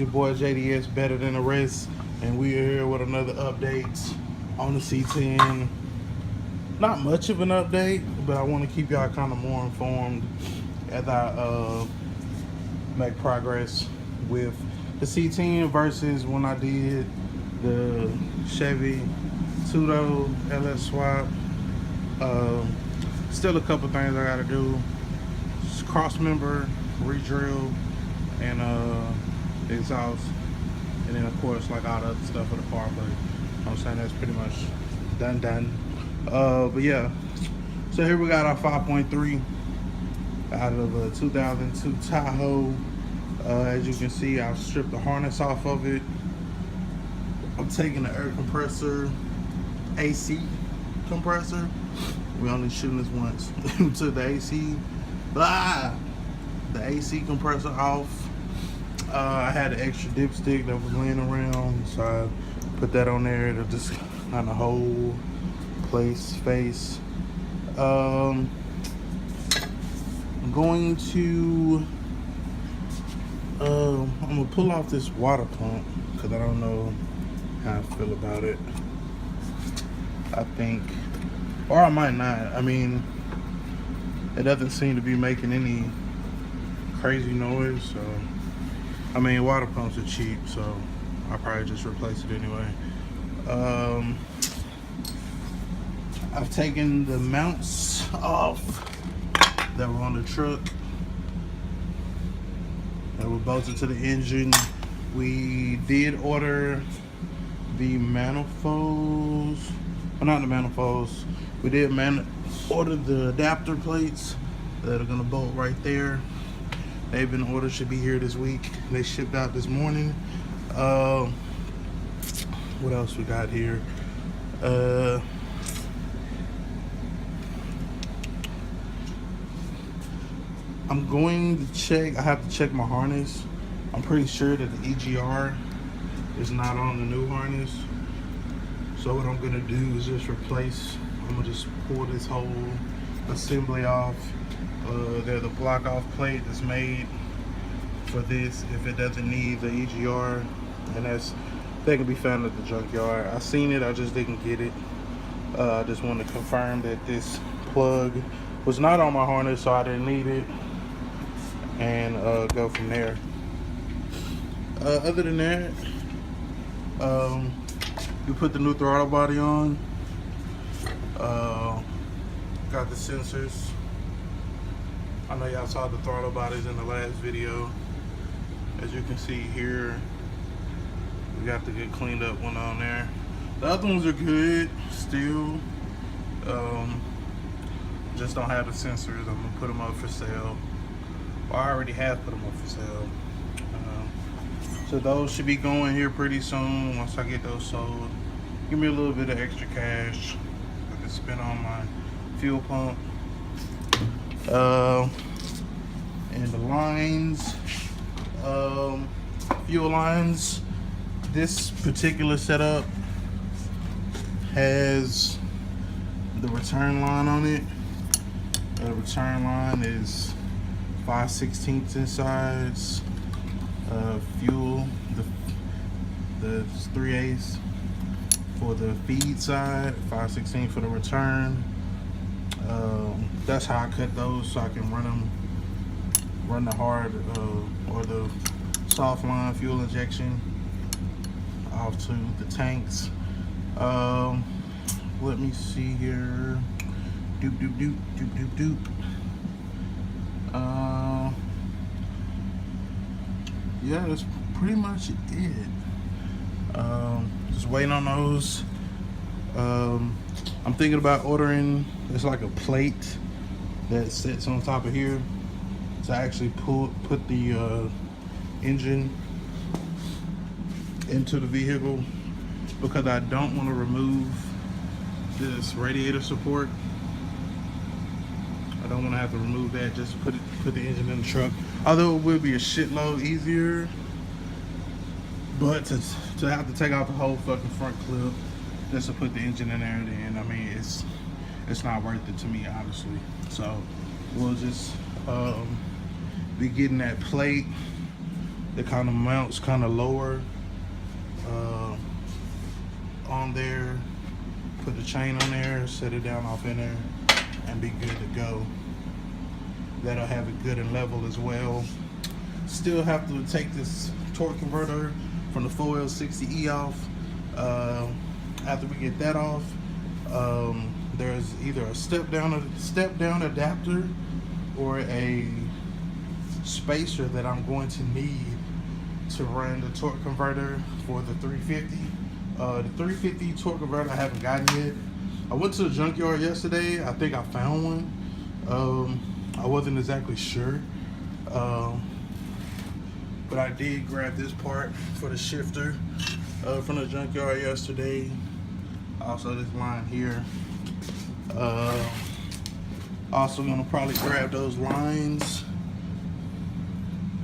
your boy JDS, better than the rest, and we are here with another update on the C-10. Not much of an update, but I want to keep y'all kind of more informed as I make progress with the C-10 versus when I did the Chevy two-door LS swap. Still a couple things I gotta do. Just cross member, re-drill, and exhaust, and then of course like all the other stuff for the car. But I'm saying that's pretty much done. But yeah, so here we got our 5.3 out of a 2002 Tahoe. As you can see, I've stripped the harness off of it. I'm taking the air compressor, AC compressor. We only shooting this once. Took the AC, the AC compressor off. I had an extra dipstick that was laying around, so I put that on there to just kind of hold space. I'm going to I'm gonna pull off this water pump because I don't know how I feel about it. I think, or I might not. I mean, it doesn't seem to be making any crazy noise, so I mean, water pumps are cheap, so I'll probably just replace it anyway. I've taken the mounts off that were on the truck that were bolted to the engine. We did order the manifolds, well, not the manifolds. We did order the adapter plates that are gonna bolt right there. They've been ordered, should be here this week. They shipped out this morning. What else we got here? I'm going to check, I have to check my harness. I'm pretty sure that the EGR is not on the new harness. So what I'm gonna do is just replace, I'm gonna just pull this whole assembly off. There's a block off plate that's made for this if it doesn't need the EGR, and they can be found at the junkyard. I seen it, I just didn't get it. I just wanted to confirm that this plug was not on my harness, so I didn't need it, and go from there. Other than that, you put the new throttle body on. Got the sensors. I know y'all saw the throttle bodies in the last video. As you can see here, we got the good cleaned up one on there. The other ones are good still. Just don't have the sensors. I'm gonna put them up for sale. Well, I already have put them up for sale. So those should be going here pretty soon once I get those sold. Give me a little bit of extra cash I can spend on my fuel pump. And the lines, fuel lines, this particular setup has the return line on it. The return line is 5/16 in size. Fuel, the 3/8 for the feed side, 5/16 for the return. That's how I cut those, so I can run the hard or the soft line fuel injection off to the tanks. Let me see here. Yeah, that's pretty much it. Just waiting on those. I'm thinking about ordering, it's like a plate that sits on top of here to actually put the engine into the vehicle, because I don't want to remove this radiator support. I don't want to have to remove that, just put the engine in the truck. Although it would be a shitload easier, but to have to take out the whole fucking front clip just to put the engine in there, then I mean it's not worth it to me, honestly. So we'll just be getting that plate It kind of mounts kind of lower on there. Put the chain on there, set it down off in there, and be good to go. That'll have it good and level as well. Still have to take this torque converter from the 4L60E off. After we get that off, there's either a step down adapter or a spacer that I'm going to need to run the torque converter for the 350. The 350 torque converter I haven't gotten yet. I went to the junkyard yesterday. I think I found one. I wasn't exactly sure, but I did grab this part for the shifter from the junkyard yesterday. Also this line here. Also gonna probably grab those lines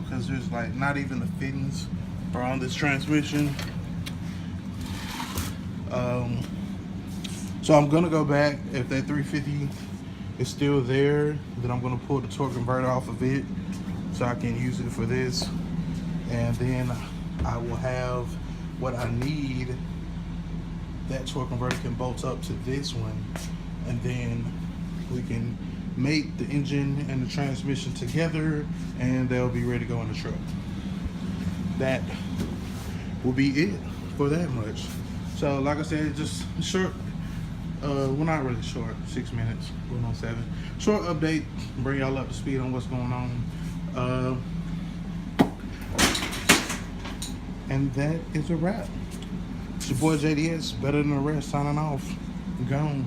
because there's like not even the fittings around this transmission. So I'm gonna go back. If that 350 is still there, then I'm gonna pull the torque converter off of it so I can use it for this, and then I will have what I need. That torque converter can bolt up to this one, and then we can mate the engine and the transmission together, and they'll be ready to go in the truck. That will be it for that much. So like I said, just short, well not really short, 6 minutes, going on 7. Short update, bring y'all up to speed on what's going on. And that is a wrap. It's your boy JDS, better than the rest, signing off. Gone.